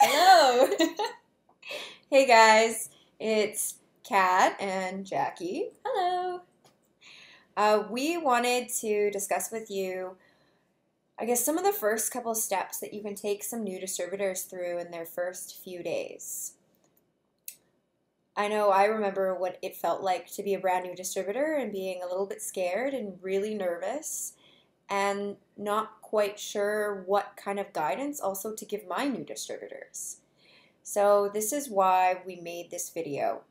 Hello. Hey guys, it's Kat and Jackie. Hello. We wanted to discuss with you, I guess, some of the first couple steps that you can take some new distributors through in their first few days. I know I remember what it felt like to be a brand new distributor and being a little bit scared and really nervous and not quite sure what kind of guidance also to give my new distributors. So, this is why we made this video.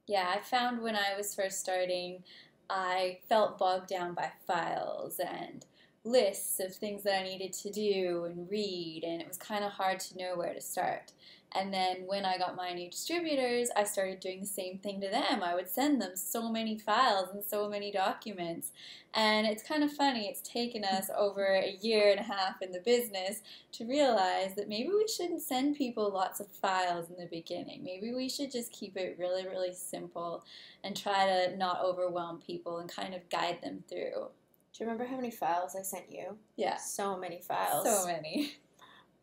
Yeah, I found when I was first starting, I felt bogged down by files and lists of things that I needed to do and read, and it was kind of hard to know where to start. And then when I got my new distributors, I started doing the same thing to them. I would send them so many files and so many documents. And it's kind of funny, it's taken us over a year and a half in the business to realize that maybe we shouldn't send people lots of files in the beginning. Maybe we should just keep it really, really simple and try to not overwhelm people and kind of guide them through. Do you remember how many files I sent you? Yeah, So many files. so many.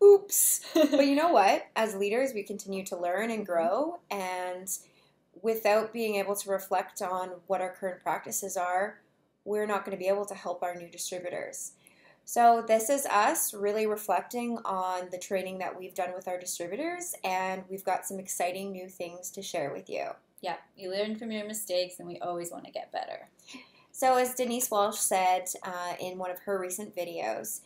Oops. But you know what? As leaders, we continue to learn and grow, and without being able to reflect on what our current practices are, we're not going to be able to help our new distributors. So, this is us really reflecting on the training that we've done with our distributors, and we've got some exciting new things to share with you. Yeah, you learn from your mistakes, and we always want to get better. So, as Denise Walsh said in one of her recent videos,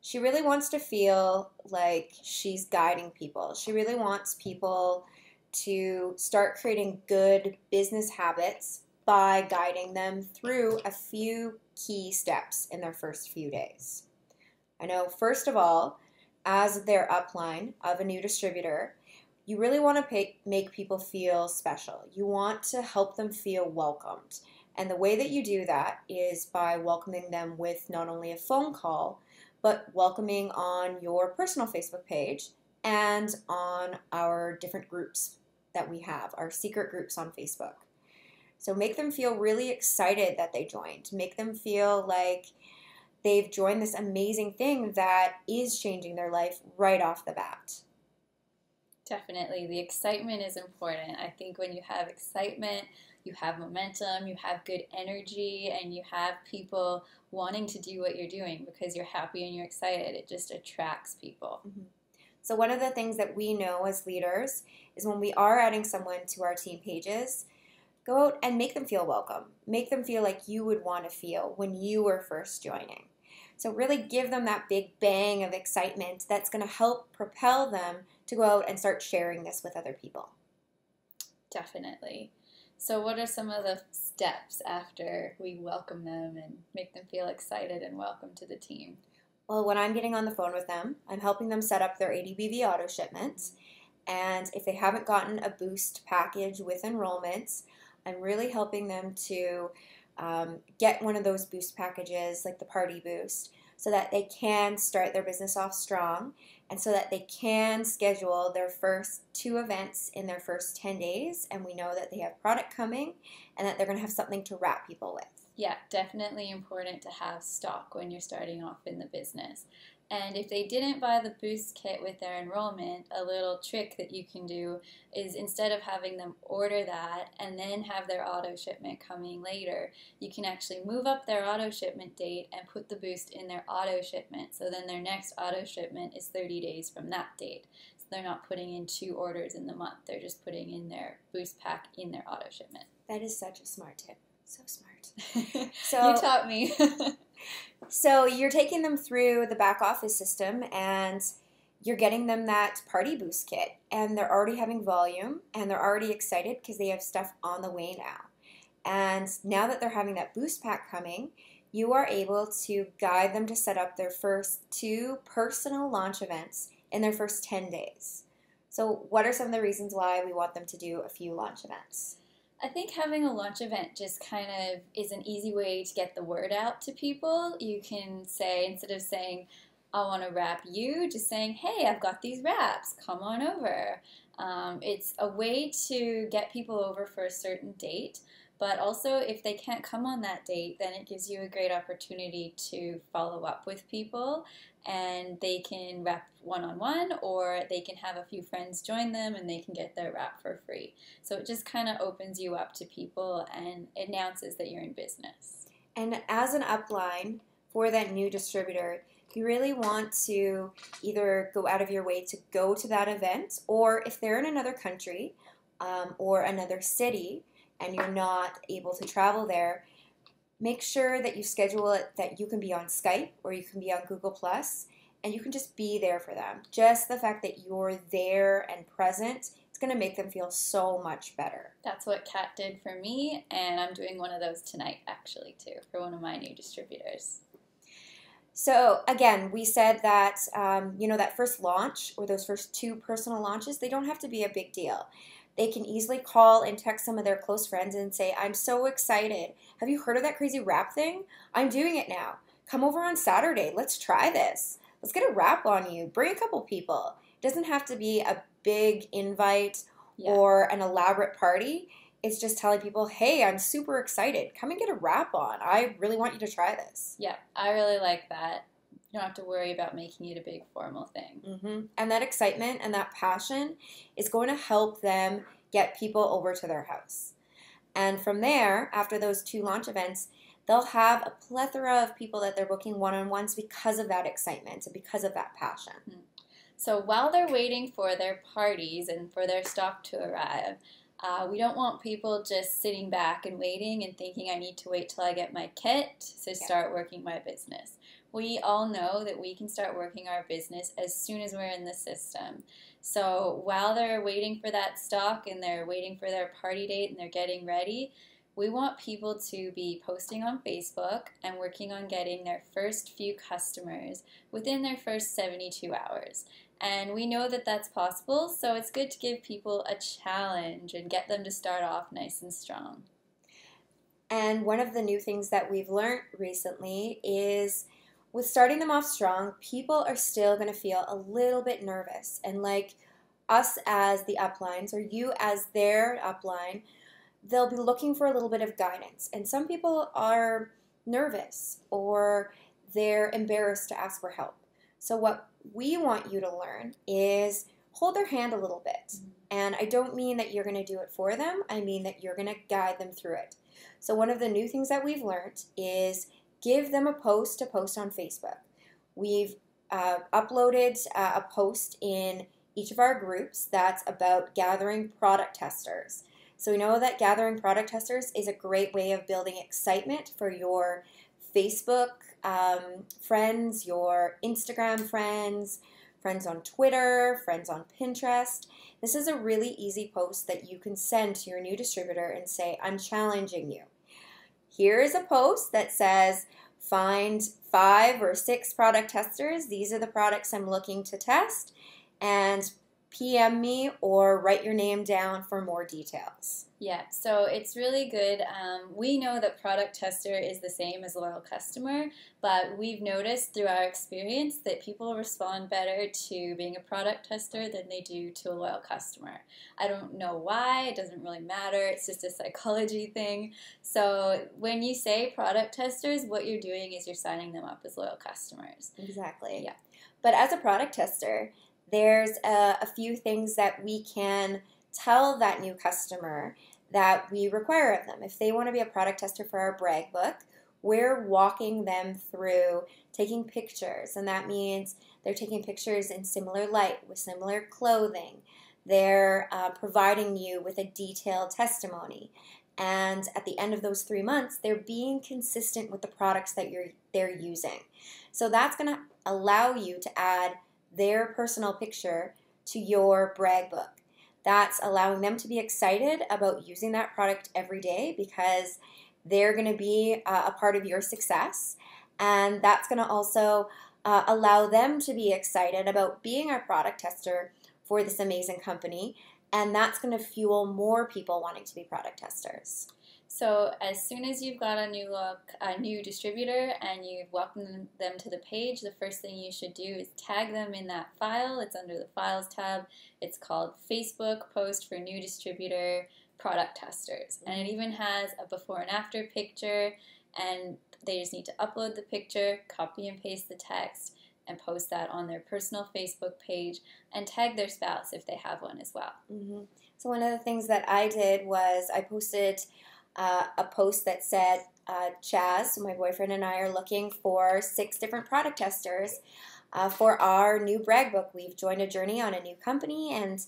she really wants to feel like she's guiding people. She really wants people to start creating good business habits by guiding them through a few key steps in their first few days. I know, first of all, as their upline of a new distributor, you really want to make people feel special. You want to help them feel welcomed. And the way that you do that is by welcoming them with not only a phone call, but welcoming on your personal Facebook page and on our different groups that we have, our secret groups on Facebook. So make them feel really excited that they joined. Make them feel like they've joined this amazing thing that is changing their life right off the bat. Definitely. The excitement is important. I think when you have excitement, you have momentum, you have good energy, and you have people wanting to do what you're doing because you're happy and you're excited. It just attracts people. Mm-hmm. So one of the things that we know as leaders is when we are adding someone to our team pages, go out and make them feel welcome. Make them feel like you would want to feel when you were first joining. So really give them that big bang of excitement that's going to help propel them to go out and start sharing this with other people. Definitely. So what are some of the steps after we welcome them and make them feel excited and welcome to the team? Well, when I'm getting on the phone with them, I'm helping them set up their ADBV auto shipments. And if they haven't gotten a boost package with enrollments, I'm really helping them to get one of those boost packages, like the party boost, so that they can start their business off strong and so that they can schedule their first 2 events in their first 10 days. And we know that they have product coming and that they're going to have something to wrap people with. Yeah, definitely important to have stock when you're starting off in the business. And if they didn't buy the boost kit with their enrollment, a little trick that you can do is instead of having them order that and then have their auto shipment coming later, you can actually move up their auto shipment date and put the boost in their auto shipment. So then their next auto shipment is 30 days from that date. So they're not putting in 2 orders in the month. They're just putting in their boost pack in their auto shipment. That is such a smart tip. So smart. So you taught me. So you're taking them through the back office system and you're getting them that party boost kit, and they're already having volume and they're already excited because they have stuff on the way now. And now that they're having that boost pack coming, you are able to guide them to set up their first 2 personal launch events in their first 10 days. So what are some of the reasons why we want them to do a few launch events? I think having a launch event just kind of is an easy way to get the word out to people. You can say, instead of saying, I want to wrap you, just saying, hey, I've got these wraps, come on over. It's a way to get people over for a certain date, but also if they can't come on that date, then it gives you a great opportunity to follow up with people and they can rep one-on-one, or they can have a few friends join them and they can get their rep for free. So it just kind of opens you up to people and announces that you're in business. And as an upline for that new distributor, you really want to either go out of your way to go to that event, or if they're in another country or another city and you're not able to travel there, make sure that you schedule it that you can be on Skype or you can be on Google Plus, and you can just be there for them. Just the fact that you're there and present, it's going to make them feel so much better. That's what Kat did for me, and I'm doing one of those tonight actually too for one of my new distributors. So again, we said that that first launch or those first 2 personal launches, they don't have to be a big deal. They can easily call and text some of their close friends and say, I'm so excited. Have you heard of that crazy wrap thing? I'm doing it now. Come over on Saturday. Let's try this. Let's get a wrap on you. Bring a couple people. It doesn't have to be a big invite or an elaborate party. It's just telling people, hey, I'm super excited. Come and get a wrap on. I really want you to try this. Yeah, I really like that. You don't have to worry about making it a big formal thing. Mm-hmm. And that excitement and that passion is going to help them get people over to their house. And from there, after those 2 launch events, they'll have a plethora of people that they're booking one-on-ones because of that excitement and because of that passion. So while they're waiting for their parties and for their stock to arrive, we don't want people just sitting back and waiting and thinking, I need to wait till I get my kit to start working my business. We all know that we can start working our business as soon as we're in the system. So while they're waiting for that stock and they're waiting for their party date and they're getting ready, we want people to be posting on Facebook and working on getting their first few customers within their first 72 hours. And we know that that's possible, so it's good to give people a challenge and get them to start off nice and strong. And one of the new things that we've learned recently is with starting them off strong, people are still going to feel a little bit nervous. And like us as the uplines or you as their upline, they'll be looking for a little bit of guidance. And some people are nervous or they're embarrassed to ask for help. So what we want you to learn is hold their hand a little bit. And I don't mean that you're going to do it for them. I mean that you're going to guide them through it. So one of the new things that we've learned is give them a post to post on Facebook. We've uploaded a post in each of our groups that's about gathering product testers. So we know that gathering product testers is a great way of building excitement for your Facebook friends, your Instagram friends, friends on Twitter, friends on Pinterest. This is a really easy post that you can send to your new distributor and say, I'm challenging you. Here is a post that says, find 5 or 6 product testers. These are the products I'm looking to test. And PM me or write your name down for more details. Yeah, so it's really good. We know that product tester is the same as loyal customer, but we've noticed through our experience that people respond better to being a product tester than they do to a loyal customer. I don't know why. It doesn't really matter. It's just a psychology thing. So when you say product testers, what you're doing is you're signing them up as loyal customers. Exactly. Yeah. But as a product tester, there's a few things that we can tell that new customer that we require of them. If they want to be a product tester for our brag book, we're walking them through taking pictures, and that means they're taking pictures in similar light with similar clothing. They're providing you with a detailed testimony. And at the end of those 3 months, they're being consistent with the products that they're using. So that's going to allow you to add their personal picture to your brag book. That's allowing them to be excited about using that product every day because they're going to be a part of your success. And that's going to also allow them to be excited about being our product tester for this amazing company. And that's going to fuel more people wanting to be product testers. So as soon as you've got a new distributor and you've welcomed them to the page, the first thing you should do is tag them in that file. It's under the Files tab. It's called Facebook Post for New Distributor Product Testers. And it even has a before and after picture, and they just need to upload the picture, copy and paste the text, and post that on their personal Facebook page and tag their spouse if they have one as well. Mm-hmm. So one of the things that I did was I posted a post that said, Chaz, my boyfriend, and I are looking for 6 different product testers for our new brag book. We've joined a journey on a new company, and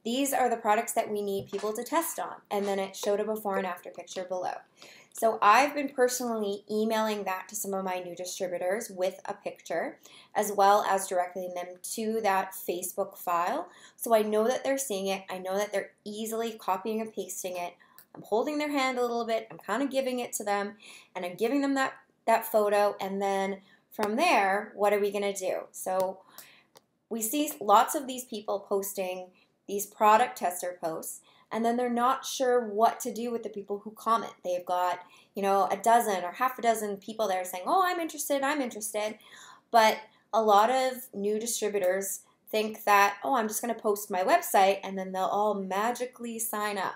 these are the products that we need people to test on. And then it showed a before and after picture below. So I've been personally emailing that to some of my new distributors with a picture, as well as directing them to that Facebook file. So I know that they're seeing it. I know that they're easily copying and pasting it. I'm holding their hand a little bit. I'm kind of giving it to them, and I'm giving them that photo. And then from there, what are we going to do? So we see lots of these people posting these product tester posts, and then they're not sure what to do with the people who comment. They've got, a dozen or half a dozen people that are saying, oh, I'm interested. But a lot of new distributors think that, oh, I'm just going to post my website and then they'll all magically sign up.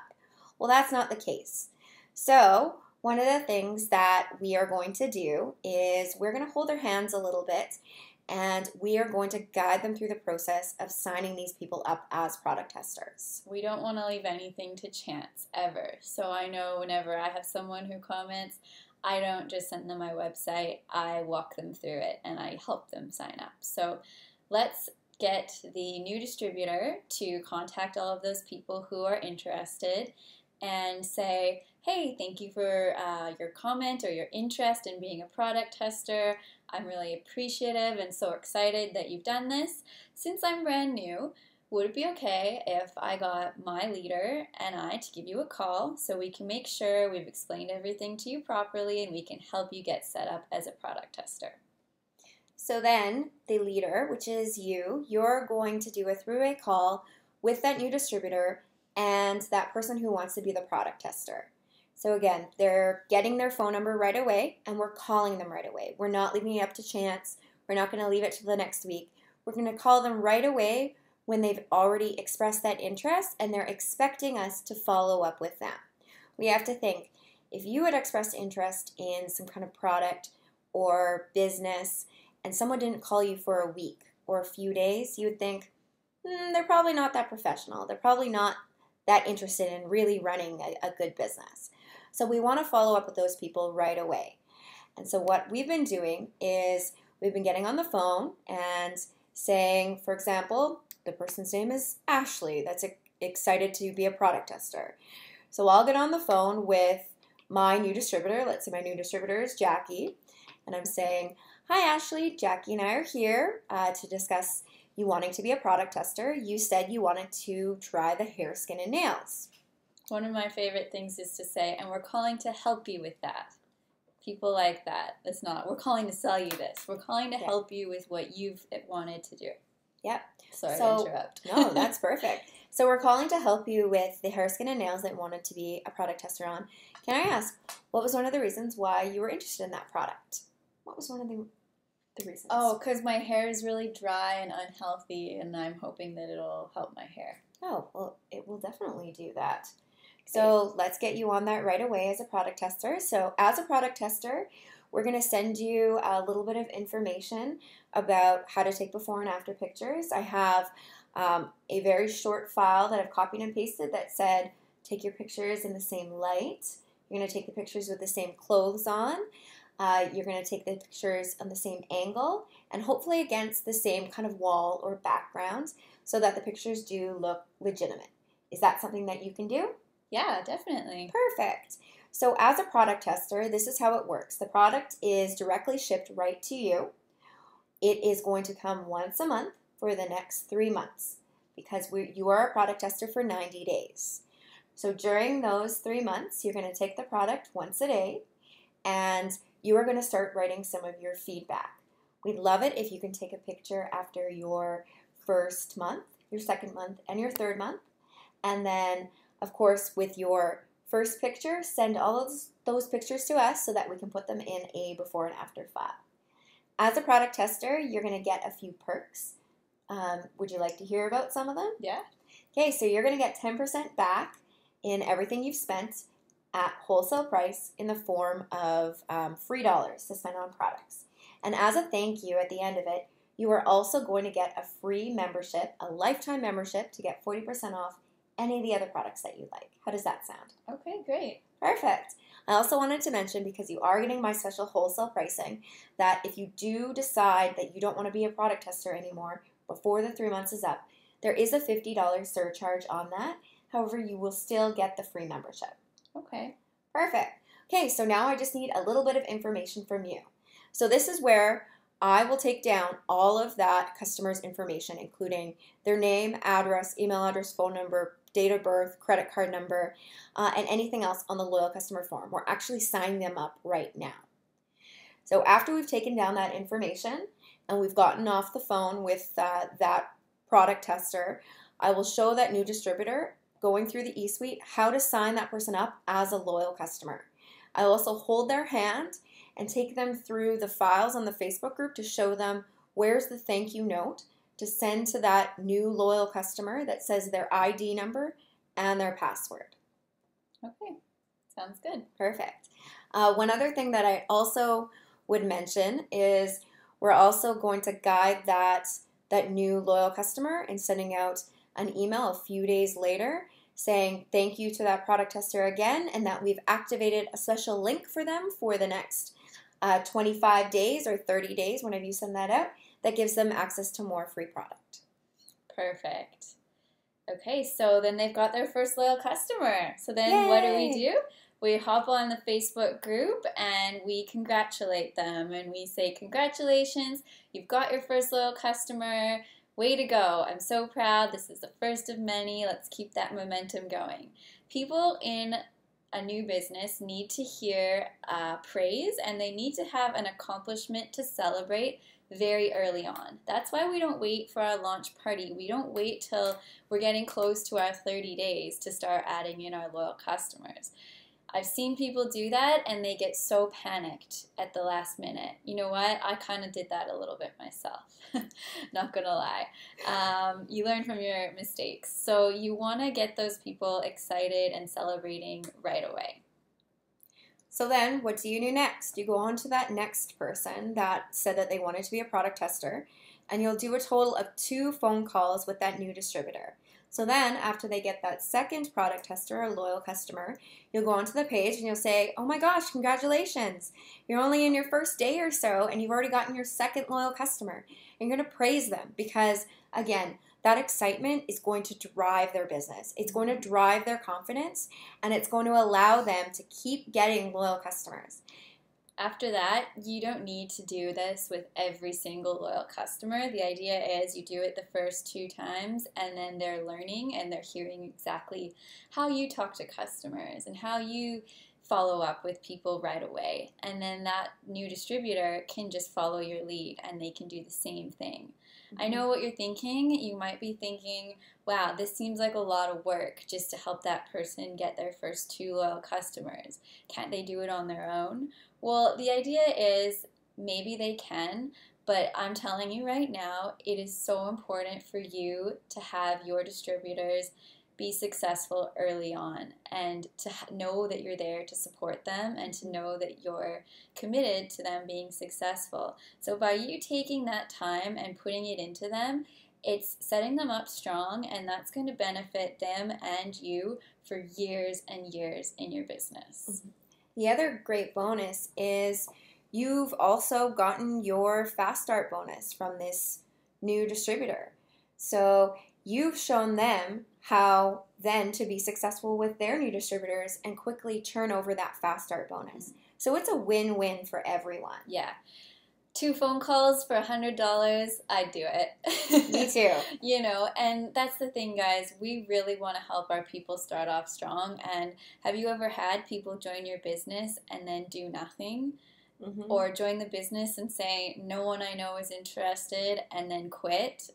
Well, that's not the case. So one of the things that we are going to do is we're going to hold their hands a little bit, and we are going to guide them through the process of signing these people up as product testers. We don't want to leave anything to chance, ever. So I know whenever I have someone who comments, I don't just send them my website. I walk them through it, and I help them sign up. So let's get the new distributor to contact all of those people who are interested and say, hey, thank you for your comment or your interest in being a product tester. I'm really appreciative and so excited that you've done this. Since I'm brand new, would it be okay if I got my leader and I to give you a call so we can make sure we've explained everything to you properly and we can help you get set up as a product tester? So then the leader, which is you're going to do a three-way call with that new distributor and that person who wants to be the product tester. So again, they're getting their phone number right away, and we're calling them right away. We're not leaving it up to chance. We're not going to leave it till the next week. We're going to call them right away when they've already expressed that interest and they're expecting us to follow up with them. We have to think, if you had expressed interest in some kind of product or business and someone didn't call you for a week or a few days, you would think, they're probably not that professional. They're probably not that interested in really running a good business. So we want to follow up with those people right away. And so what we've been doing is we've been getting on the phone and saying, for example, the person's name is Ashley that's excited to be a product tester. So I'll get on the phone with my new distributor. Let's say my new distributor is Jackie. And I'm saying, hi, Ashley. Jackie and I are here to discuss you wanting to be a product tester. You said you wanted to try the hair, skin, and nails. One of my favorite things is to say, and we're calling to help you with that. People like that. It's not, we're calling to sell you this. We're calling to help you with what you've wanted to do. Yep. Sorry to interrupt. No, that's perfect. So we're calling to help you with the hair, skin, and nails that you wanted to be a product tester on. Can I ask, what was one of the reasons why you were interested in that product? What was one of the reasons? Oh, because my hair is really dry and unhealthy, and I'm hoping that it'll help my hair. Oh, well, it will definitely do that. So let's get you on that right away as a product tester. So as a product tester, we're going to send you a little bit of information about how to take before and after pictures. I have a very short file that I've copied and pasted that said, take your pictures in the same light. You're going to take the pictures with the same clothes on. You're going to take the pictures on the same angle and hopefully against the same kind of wall or background so that the pictures do look legitimate. Is that something that you can do? Yeah, definitely. Perfect. So as a product tester, this is how it works. The product is directly shipped right to you. It is going to come once a month for the next 3 months because you are a product tester for 90 days. So during those 3 months, you're going to take the product once a day and you are going to start writing some of your feedback. We'd love it if you can take a picture after your first month, your second month, and your third month. And then, of course, with your first picture, send all of those pictures to us so that we can put them in a before and after file. As a product tester, you're going to get a few perks. Would you like to hear about some of them? Yeah. Okay, so you're going to get 10% back in everything you've spent at wholesale price in the form of free dollars to spend on products. And as a thank you at the end of it, you are also going to get a free membership, a lifetime membership, to get 40% off any of the other products that you like. How does that sound? Okay, great. Perfect. I also wanted to mention, because you are getting my special wholesale pricing, that if you do decide that you don't want to be a product tester anymore before the 3 months is up, there is a $50 surcharge on that. However, you will still get the free membership. Okay. Perfect. Okay, so now I just need a little bit of information from you. So this is where I will take down all of that customer's information, including their name, address, email address, phone number, date of birth, credit card number, and anything else on the loyal customer form. We're actually signing them up right now. So after we've taken down that information and we've gotten off the phone with that product tester, I will show that new distributor going through the eSuite how to sign that person up as a loyal customer. I will also hold their hand and take them through the files on the Facebook group to show them where's the thank you note to send to that new loyal customer that says their ID number and their password. Okay, sounds good. Perfect. One other thing that I also would mention is we're also going to guide that new loyal customer in sending out an email a few days later saying thank you to that product tester again, and that we've activated a special link for them for the next 25 days or 30 days, whenever you send that out, that gives them access to more free product. Perfect. Okay, so then they've got their first loyal customer. So then Yay! What do? We hop on the Facebook group and we congratulate them. And we say, congratulations, you've got your first loyal customer. Way to go. I'm so proud. This is the first of many. Let's keep that momentum going. People in a new business need to hear praise, and they need to have an accomplishment to celebrate very early on. That's why we don't wait for our launch party. We don't wait till we're getting close to our 30 days to start adding in our loyal customers. I've seen people do that and they get so panicked at the last minute. You know what? I kind of did that a little bit myself. Not gonna lie. You learn from your mistakes. So you want to get those people excited and celebrating right away. So then what do you do next? You go on to that next person that said that they wanted to be a product tester, and you'll do a total of 2 phone calls with that new distributor. So then, after they get that second product tester or loyal customer, you'll go onto the page and you'll say, oh my gosh, congratulations. You're only in your first day or so and you've already gotten your second loyal customer. And you're going to praise them because, again, that excitement is going to drive their business. It's going to drive their confidence, and it's going to allow them to keep getting loyal customers. After that, you don't need to do this with every single loyal customer. The idea is you do it the first 2 times, and then they're learning and they're hearing exactly how you talk to customers and how you follow up with people right away. And then that new distributor can just follow your lead and they can do the same thing. I know what you're thinking. You might be thinking, wow, this seems like a lot of work just to help that person get their first 2 loyal customers. Can't they do it on their own? Well, the idea is maybe they can, but I'm telling you right now, it is so important for you to have your distributors be successful early on and to know that you're there to support them and to know that you're committed to them being successful. So by you taking that time and putting it into them, it's setting them up strong, and that's going to benefit them and you for years and years in your business. The other great bonus is you've also gotten your fast start bonus from this new distributor. So you've shown them how then to be successful with their new distributors and quickly turn over that fast start bonus. So it's a win-win for everyone. Yeah. 2 phone calls for $100, I'd do it. Me too. You know, and that's the thing, guys. We really want to help our people start off strong. And have you ever had people join your business and then do nothing? Or join the business and say, no one I know is interested, and then quit?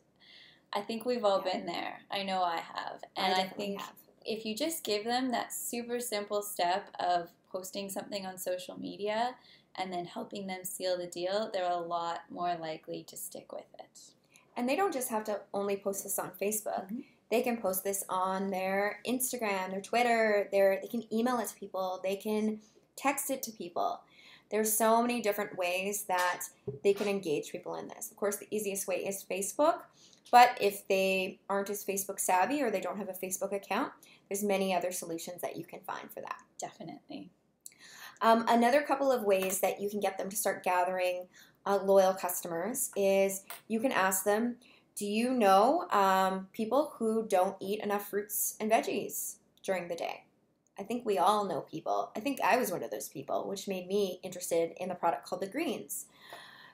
I think we've all been there. I know I have. And I think if you just give them that super simple step of posting something on social media and then helping them seal the deal, they're a lot more likely to stick with it. And they don't just have to only post this on Facebook. They can post this on their Instagram, their Twitter, they can email it to people, they can text it to people. There's so many different ways that they can engage people in this. Of course, the easiest way is Facebook, but if they aren't as Facebook savvy or they don't have a Facebook account, there's many other solutions that you can find for that. Definitely. Another couple of ways that you can get them to start gathering loyal customers is you can ask them, do you know people who don't eat enough fruits and veggies during the day? I think we all know people. I think I was one of those people, which made me interested in the product called the greens.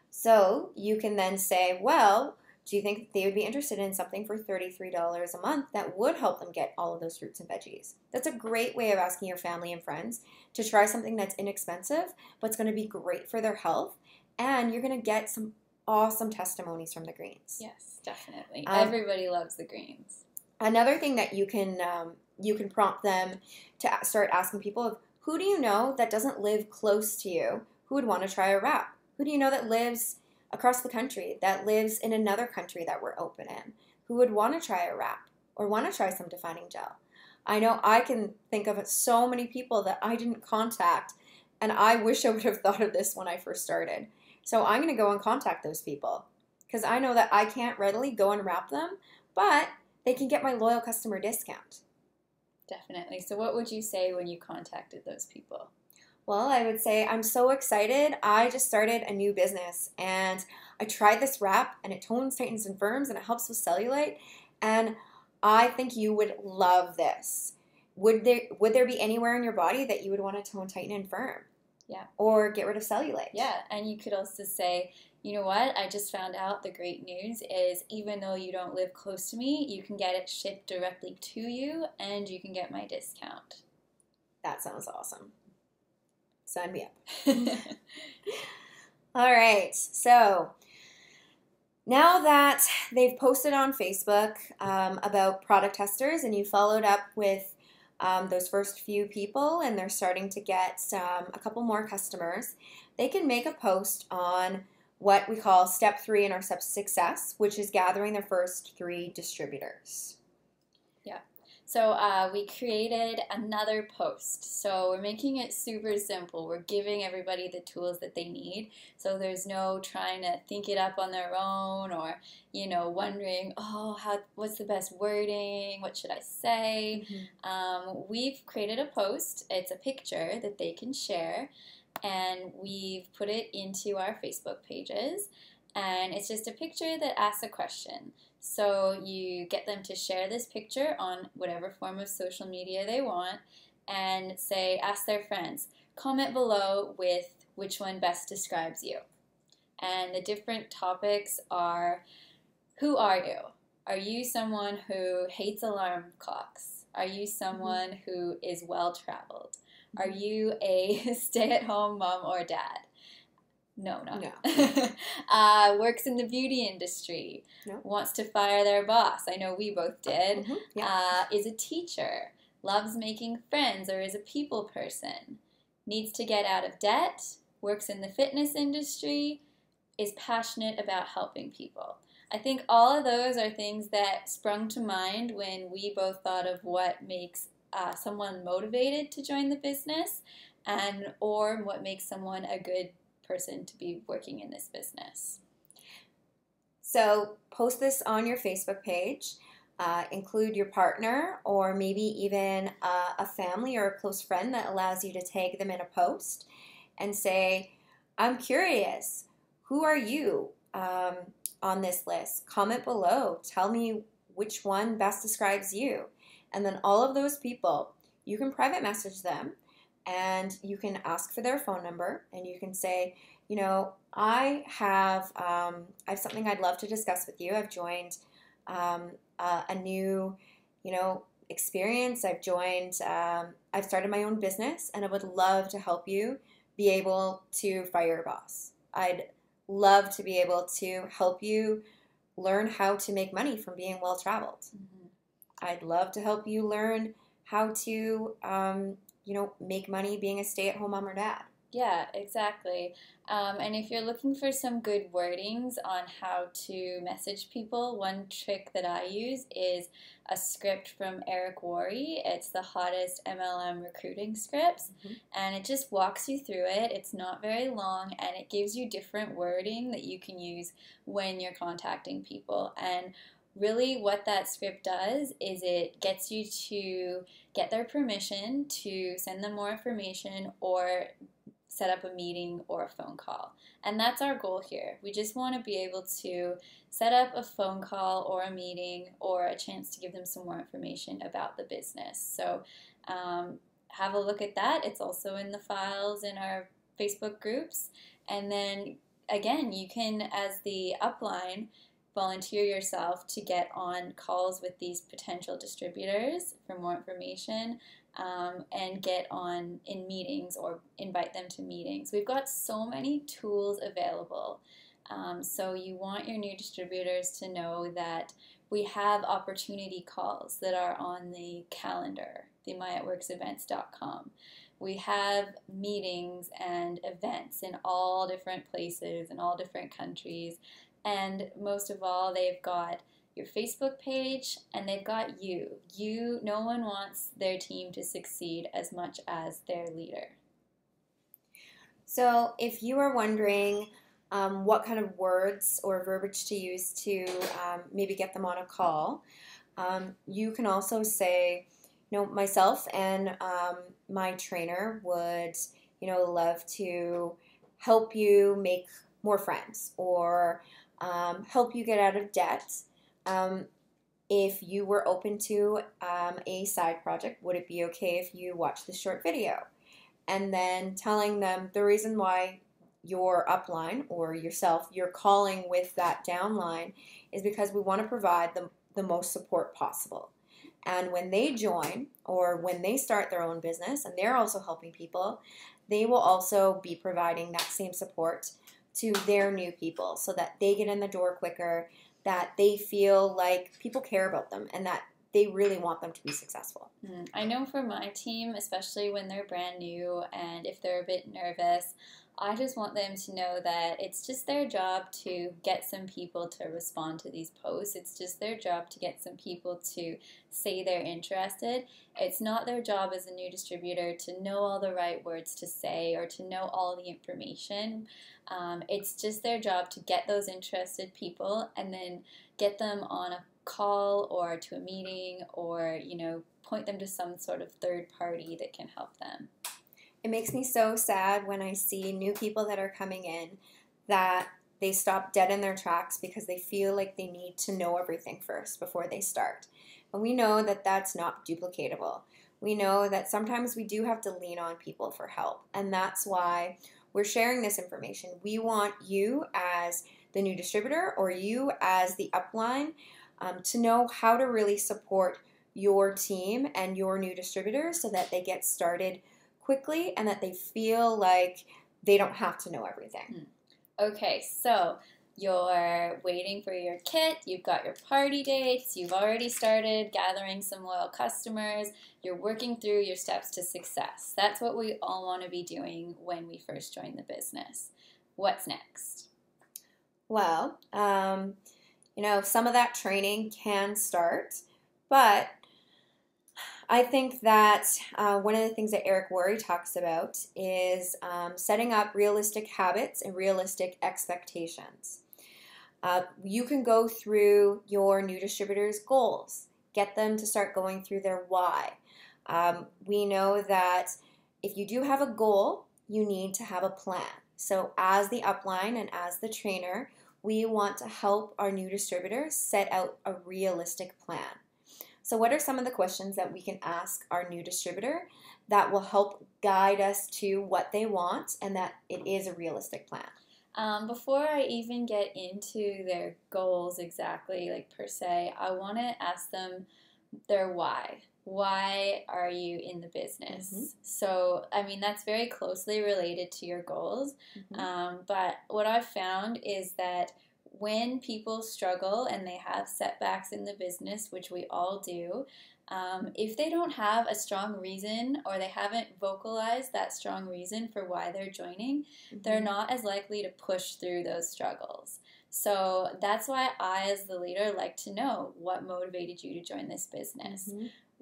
So you can then say, well, do you think they would be interested in something for $33 a month that would help them get all of those fruits and veggies? That's a great way of asking your family and friends to try something that's inexpensive, but it's going to be great for their health, and you're going to get some awesome testimonies from the greens. Yes, definitely. Everybody loves the greens. Another thing that you can prompt them to start asking people of, who do you know that doesn't live close to you who would want to try a wrap? Who do you know that lives across the country, that lives in another country that we're open in, who would want to try a wrap or want to try some defining gel? I know I can think of so many people that I didn't contact, and I wish I would have thought of this when I first started. So I'm going to go and contact those people because I know that I can't readily go and wrap them, but they can get my loyal customer discount. Definitely. So what would you say when you contacted those people? Well, I would say I'm so excited. I just started a new business and I tried this wrap and it tones, tightens, and firms and it helps with cellulite. And I think you would love this. Would there be anywhere in your body that you would want to tone, tighten, and firm? Yeah. Or get rid of cellulite? Yeah. And you could also say, you know what? I just found out the great news is even though you don't live close to me, you can get it shipped directly to you and you can get my discount. That sounds awesome. Sign me up. All right. So now that they've posted on Facebook about product testers and you followed up with those first few people and they're starting to get a couple more customers, they can make a post on what we call step 3 in our step success, which is gathering their first 3 distributors. Yeah. So we created another post. So we're making it super simple. We're giving everybody the tools that they need. So there's no trying to think it up on their own or, wondering, what's the best wording? What should I say? Mm-hmm. We've created a post. It's a picture that they can share. And we've put it into our Facebook pages. And it's just a picture that asks a question. So you get them to share this picture on whatever form of social media they want and ask their friends, comment below with which one best describes you. And the different topics are, who are you? Are you someone who hates alarm clocks? Are you someone who is well-traveled? Are you a stay-at-home mom or dad? No. Works in the beauty industry. No. Wants to fire their boss. I know we both did. Mm-hmm. Yeah. Is a teacher. Loves making friends or is a people person. Needs to get out of debt. Works in the fitness industry. Is passionate about helping people. I think all of those are things that sprung to mind when we both thought of what makes someone motivated to join the business or what makes someone a good person to be working in this business. So post this on your Facebook page. Include your partner or maybe even a family or a close friend that allows you to tag them in a post and say, I'm curious, who are you on this list? Comment below. Tell me which one best describes you. And then all of those people, you can private message them and you can ask for their phone number and you can say, I have something I'd love to discuss with you. I've joined a new, experience. I've started my own business and I would love to help you be able to fire your boss. I'd love to be able to help you learn how to make money from being well-traveled. Mm-hmm. I'd love to help you learn how to, make money being a stay-at-home mom or dad. Yeah, exactly. And if you're looking for some good wordings on how to message people, one trick that I use is a script from Eric Worre. It's the hottest MLM recruiting scripts, Mhm. and it just walks you through it. It's not very long, and it gives you different wording that you can use when you're contacting people. And really, what that script does is it gets you to get their permission to send them more information or set up a meeting or a phone call. And that's our goal here. We just want to be able to set up a phone call or a meeting or a chance to give them some more information about the business. So have a look at that. It's also in the files in our Facebook groups. And then again, you can, as the upline, volunteer yourself to get on calls with these potential distributors for more information, and get on in meetings or invite them to meetings. We've got so many tools available. So you want your new distributors to know that we have opportunity calls that are on the calendar, the myatworksevents.com. We have meetings and events in all different places in all different countries. And most of all, they've got your Facebook page, and they've got you. No one wants their team to succeed as much as their leader. So, if you are wondering what kind of words or verbiage to use to maybe get them on a call, you can also say, myself and my trainer would, love to help you make more friends or help you get out of debt. If you were open to a side project, would it be okay if you watch this short video? And then telling them the reason why your upline or yourself, you're calling with that downline is because we want to provide the most support possible. And when they join or when they start their own business and they're also helping people, they will also be providing that same support to their new people so that they get in the door quicker, that they feel like people care about them and that they really want them to be successful. I know for my team, especially when they're brand new and if they're a bit nervous, I just want them to know that it's just their job to get some people to respond to these posts. It's just their job to get some people to say they're interested. It's not their job as a new distributor to know all the right words to say or to know all the information. It's just their job to get those interested people and then get them on a call or to a meeting or, point them to some sort of third party that can help them. It makes me so sad when I see new people that are coming in that they stop dead in their tracks because they feel like they need to know everything first before they start. And we know that that's not duplicatable. We know that sometimes we do have to lean on people for help. And that's why we're sharing this information. We want you as the new distributor or you as the upline to know how to really support your team and your new distributors so that they get started quickly and that they feel like they don't have to know everything. Okay, so you're waiting for your kit, you've got your party dates, you've already started gathering some loyal customers, you're working through your steps to success. That's what we all want to be doing when we first join the business. What's next? Well, some of that training can start, but I think that one of the things that Eric Worre talks about is setting up realistic habits and realistic expectations. You can go through your new distributors' goals, get them to start going through their why. We know that if you do have a goal, you need to have a plan. So as the upline and as the trainer, we want to help our new distributors set out a realistic plan. So what are some of the questions that we can ask our new distributor that will help guide us to what they want and that it is a realistic plan? Before I even get into their goals exactly, per se, I want to ask them their why. Why are you in the business? Mm-hmm. So, that's very closely related to your goals. Mm-hmm. But what I've found is that when people struggle and they have setbacks in the business, which we all do, if they don't have a strong reason or they haven't vocalized that strong reason for why they're joining, they're not as likely to push through those struggles. So that's why I, as the leader, like to know what motivated you to join this business.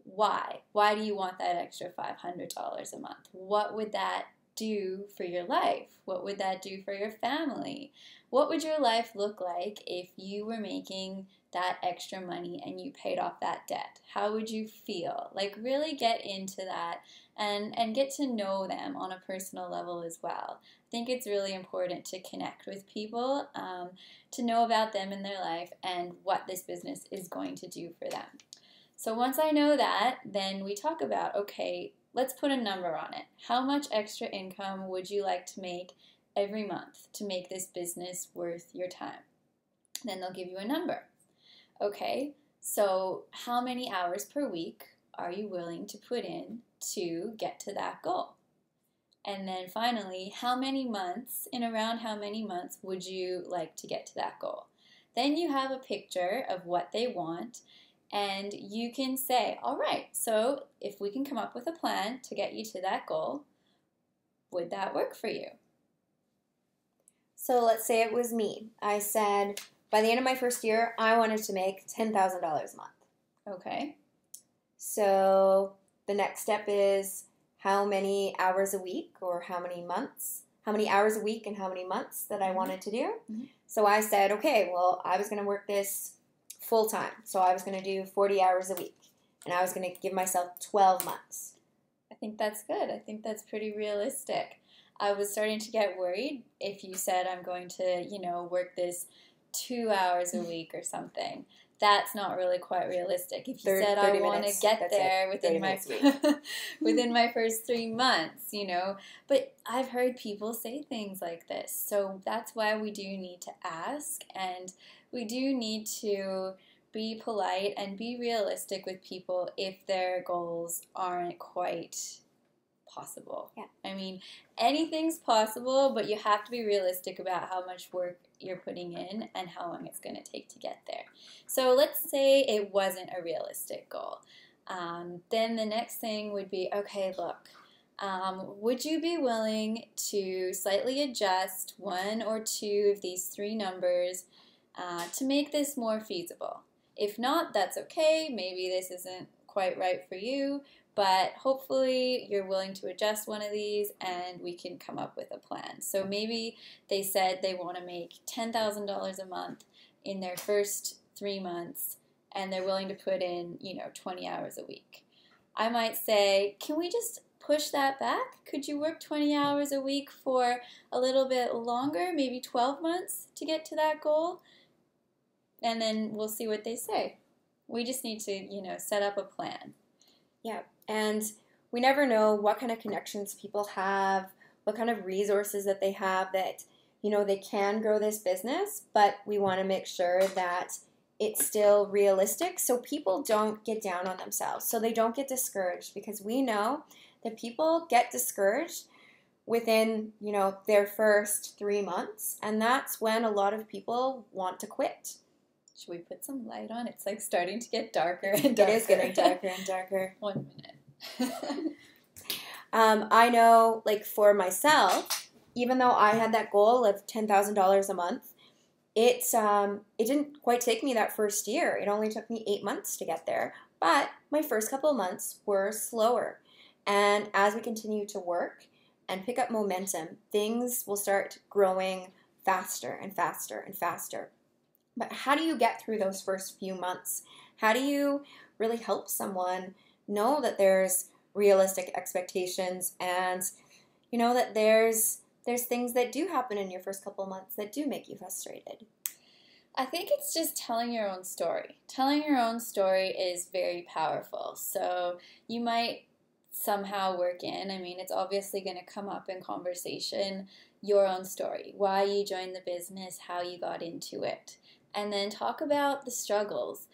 Why? Why do you want that extra $500 a month? What would that do for your life? What would that do for your family? What would your life look like if you were making that extra money and you paid off that debt? How would you feel? Like, really get into that and get to know them on a personal level as well. I think it's really important to connect with people, to know about them in their life and what this business is going to do for them. So once I know that, then we talk about, okay, let's put a number on it. How much extra income would you like to make every month to make this business worth your time? Then they'll give you a number. Okay, so how many hours per week are you willing to put in to get to that goal? And then finally, how many months, in around how many months would you like to get to that goal? Then you have a picture of what they want, and you can say, all right, so if we can come up with a plan to get you to that goal, would that work for you? So let's say it was me. I said, by the end of my first year, I wanted to make $10,000 a month. Okay. So the next step is how many hours a week or how many months, how many hours a week and how many months that I wanted to do. So I said, okay, well, I was going to work this full time. So I was going to do 40 hours a week and I was going to give myself 12 months. I think that's good. I think that's pretty realistic. I was starting to get worried if you said I'm going to, work this 2 hours a week or something. That's not really quite realistic. If you said I want to get there within my first 3 months, But I've heard people say things like this. So that's why we do need to ask, and we do need to be polite and be realistic with people if their goals aren't quite possible. Yeah. I mean, anything's possible, but you have to be realistic about how much work you're putting in and how long it's going to take to get there. So let's say it wasn't a realistic goal. Then the next thing would be, okay, look, would you be willing to slightly adjust one or two of these three numbers to make this more feasible? If not, that's okay. Maybe this isn't quite right for you, but hopefully you're willing to adjust one of these and we can come up with a plan. So maybe they said they want to make $10,000 a month in their first 3 months and they're willing to put in, 20 hours a week. I might say, can we just push that back? Could you work 20 hours a week for a little bit longer, maybe 12 months to get to that goal? And then we'll see what they say. We just need to, set up a plan. Yeah, and we never know what kind of connections people have, what kind of resources that they have that, they can grow this business, but we want to make sure that it's still realistic so people don't get down on themselves, so they don't get discouraged, because we know that people get discouraged within, their first 3 months, and that's when a lot of people want to quit. Should we put some light on? It's like starting to get darker and darker. It is getting darker and darker. 1 minute. I know, for myself, even though I had that goal of $10,000 a month, it didn't quite take me that first year. It only took me 8 months to get there. But my first couple of months were slower. And as we continue to work and pick up momentum, things will start growing faster and faster and faster. But how do you get through those first few months? How do you really help someone know that there's realistic expectations and, that there's things that do happen in your first couple of months that do make you frustrated? I think it's just telling your own story. Telling your own story is very powerful. So you might somehow work in, it's obviously going to come up in conversation, your own story, why you joined the business, how you got into it. And then talk about the struggles.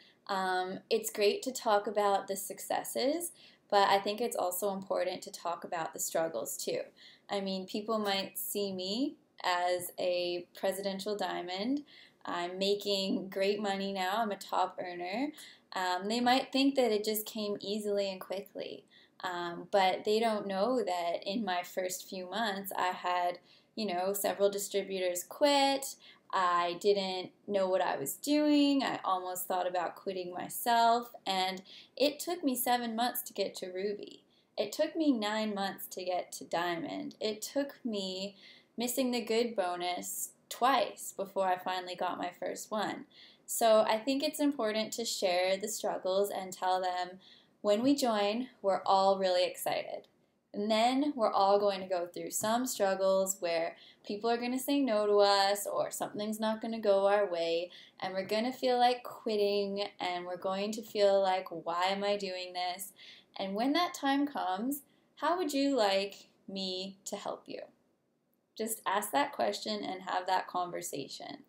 It's great to talk about the successes, but I think it's also important to talk about the struggles too. People might see me as a presidential diamond, I'm making great money now. I'm a top earner. They might think that it just came easily and quickly, but they don't know that in my first few months, I had, several distributors quit. I didn't know what I was doing. I almost thought about quitting myself, and it took me 7 months to get to Ruby. It took me 9 months to get to Diamond. It took me missing the good bonus twice before I finally got my first one. So I think it's important to share the struggles and tell them when we join, we're all really excited. And then we're all going to go through some struggles where people are going to say no to us or something's not going to go our way, and we're going to feel like quitting, and we're going to feel like, why am I doing this? And when that time comes, how would you like me to help you? Just ask that question and have that conversation.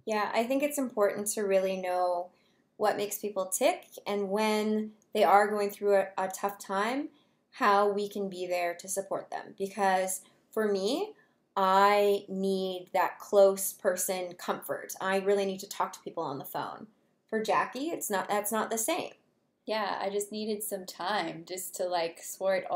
Yeah, I think it's important to really know what makes people tick, and when they are going through a tough time, how we can be there to support them. Because for me, I need that close person comfort. I really need to talk to people on the phone. For Jackie, that's not the same. Yeah, I just needed some time just to sort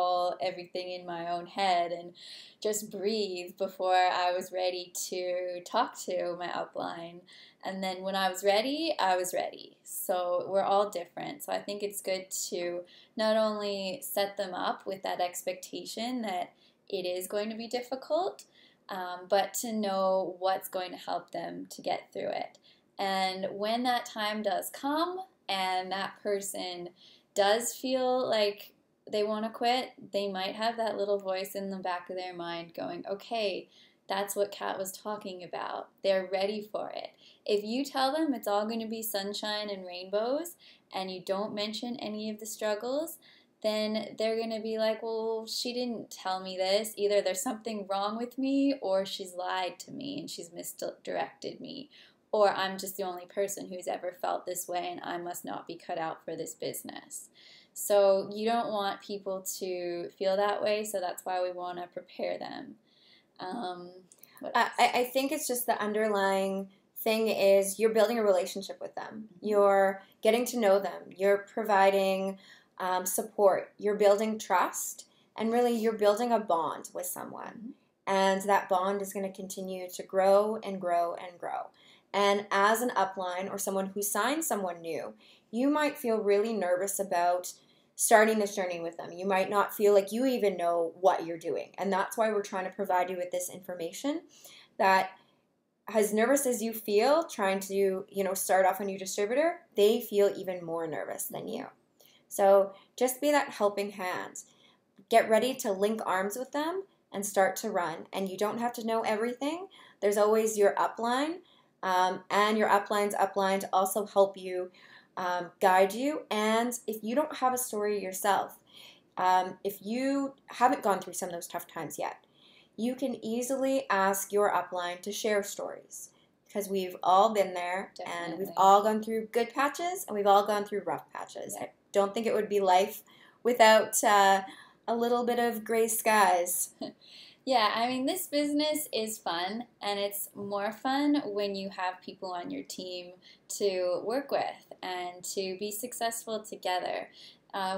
everything in my own head and just breathe before I was ready to talk to my upline. And then when I was ready, I was ready. So we're all different. So I think it's good to not only set them up with that expectation that it is going to be difficult, but to know what's going to help them to get through it. And when that time does come, and that person does feel like they want to quit, they might have that little voice in the back of their mind going, okay, that's what Kat was talking about. They're ready for it. If you tell them it's all going to be sunshine and rainbows and you don't mention any of the struggles, then they're going to be like, well, she didn't tell me this. Either there's something wrong with me, or she's lied to me and she's misdirected me. Or I'm just the only person who's ever felt this way and I must not be cut out for this business. So you don't want people to feel that way, so that's why we want to prepare them. I think it's just the underlying thing is you're building a relationship with them. You're getting to know them. You're providing support. You're building trust. And really, you're building a bond with someone. And that bond is going to continue to grow and grow and grow. And as an upline or someone who signs someone new, you might feel really nervous about starting this journey with them. You might not feel like you even know what you're doing. And that's why we're trying to provide you with this information that as nervous as you feel trying to, start off a new distributor, they feel even more nervous than you. So just be that helping hand. Get ready to link arms with them and start to run. And you don't have to know everything. There's always your upline. And your upline's upline to also help you, guide you. And if you don't have a story yourself, if you haven't gone through some of those tough times yet, you can easily ask your upline to share stories. Because we've all been there. Definitely. And we've all gone through good patches and we've all gone through rough patches. Yeah. I don't think it would be life without a little bit of gray skies. Yeah, I mean, this business is fun, and it's more fun when you have people on your team to work with and to be successful together.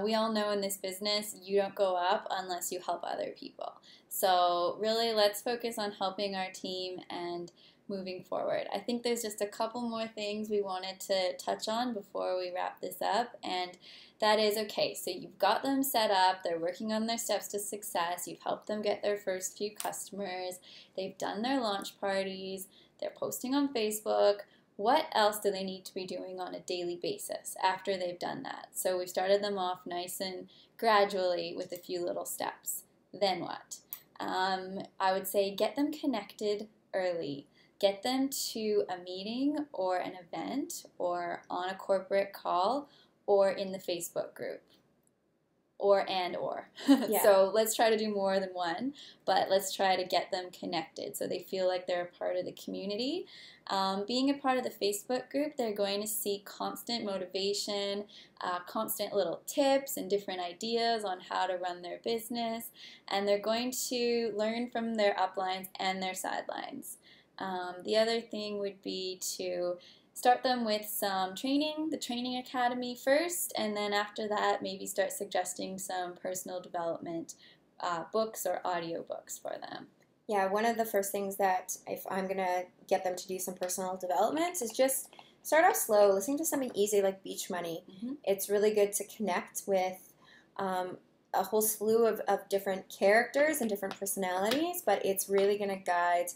We all know in this business, you don't go up unless you help other people. So really, let's focus on helping our team and moving forward. I think there's just a couple more things we wanted to touch on before we wrap this up, and that is, okay, so you've got them set up, they're working on their steps to success, you've helped them get their first few customers, they've done their launch parties, they're posting on Facebook. What else do they need to be doing on a daily basis after they've done that? So we've started them off nice and gradually with a few little steps. Then what? I would say get them connected early. Get them to a meeting or an event or on a corporate call or in the Facebook group. Or. Yeah. So let's try to do more than one, but let's try to get them connected so they feel like they're a part of the community. Being a part of the Facebook group, they're going to see constant motivation, constant little tips and different ideas on how to run their business, and they're going to learn from their uplines and their sidelines. The other thing would be to start them with some training, the training academy first, and then after that maybe start suggesting some personal development books or audiobooks for them. Yeah, one of the first things that if I'm going to get them to do some personal development is just start off slow, listening to something easy like Beach Money. Mm-hmm. It's really good to connect with a whole slew of different characters and different personalities, but it's really going to guide,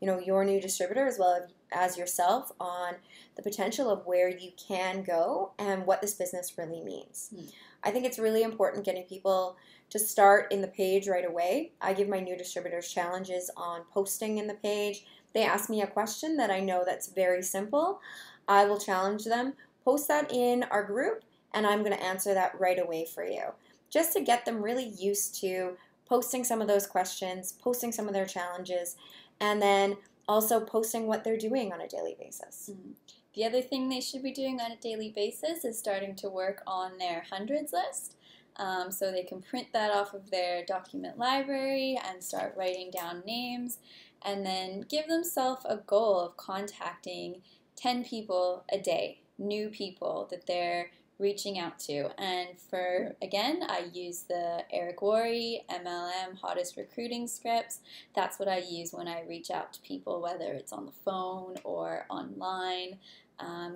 your new distributor as well as yourself on the potential of where you can go and what this business really means. Mm. I think it's really important getting people to start in the page right away. I give my new distributors challenges on posting in the page. They ask me a question that I know that's very simple. I will challenge them, post that in our group, and I'm going to answer that right away for you, just to get them really used to posting some of those questions, posting some of their challenges, and then also posting what they're doing on a daily basis. Mm-hmm. The other thing they should be doing on a daily basis is starting to work on their hundreds list. So they can print that off of their document library and start writing down names, and then give themselves a goal of contacting 10 people a day, new people that they're reaching out to. And again, I use the Eric Worre MLM Hottest Recruiting Scripts. That's what I use when I reach out to people, whether it's on the phone or online.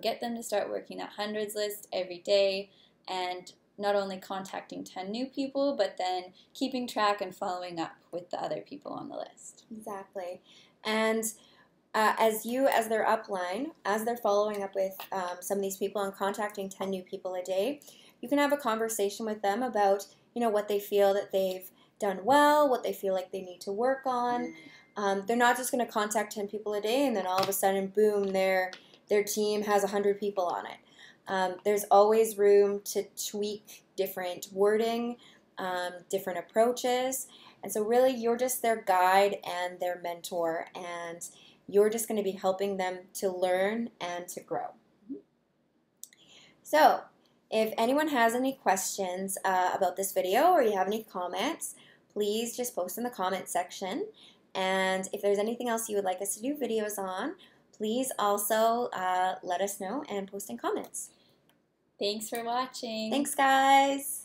Get them to start working that hundreds list every day, and not only contacting 10 new people, but then keeping track and following up with the other people on the list. Exactly. And as their upline, as they're following up with some of these people and contacting 10 new people a day, you can have a conversation with them about, what they feel that they've done well, what they feel like they need to work on. They're not just going to contact 10 people a day and then all of a sudden, boom, their team has 100 people on it. There's always room to tweak different wording, different approaches. And so really you're just their guide and their mentor, and you're just going to be helping them to learn and to grow. So if anyone has any questions about this video, or you have any comments, please just post in the comment section. And if there's anything else you would like us to do videos on, please also let us know and post in comments. Thanks for watching. Thanks, guys.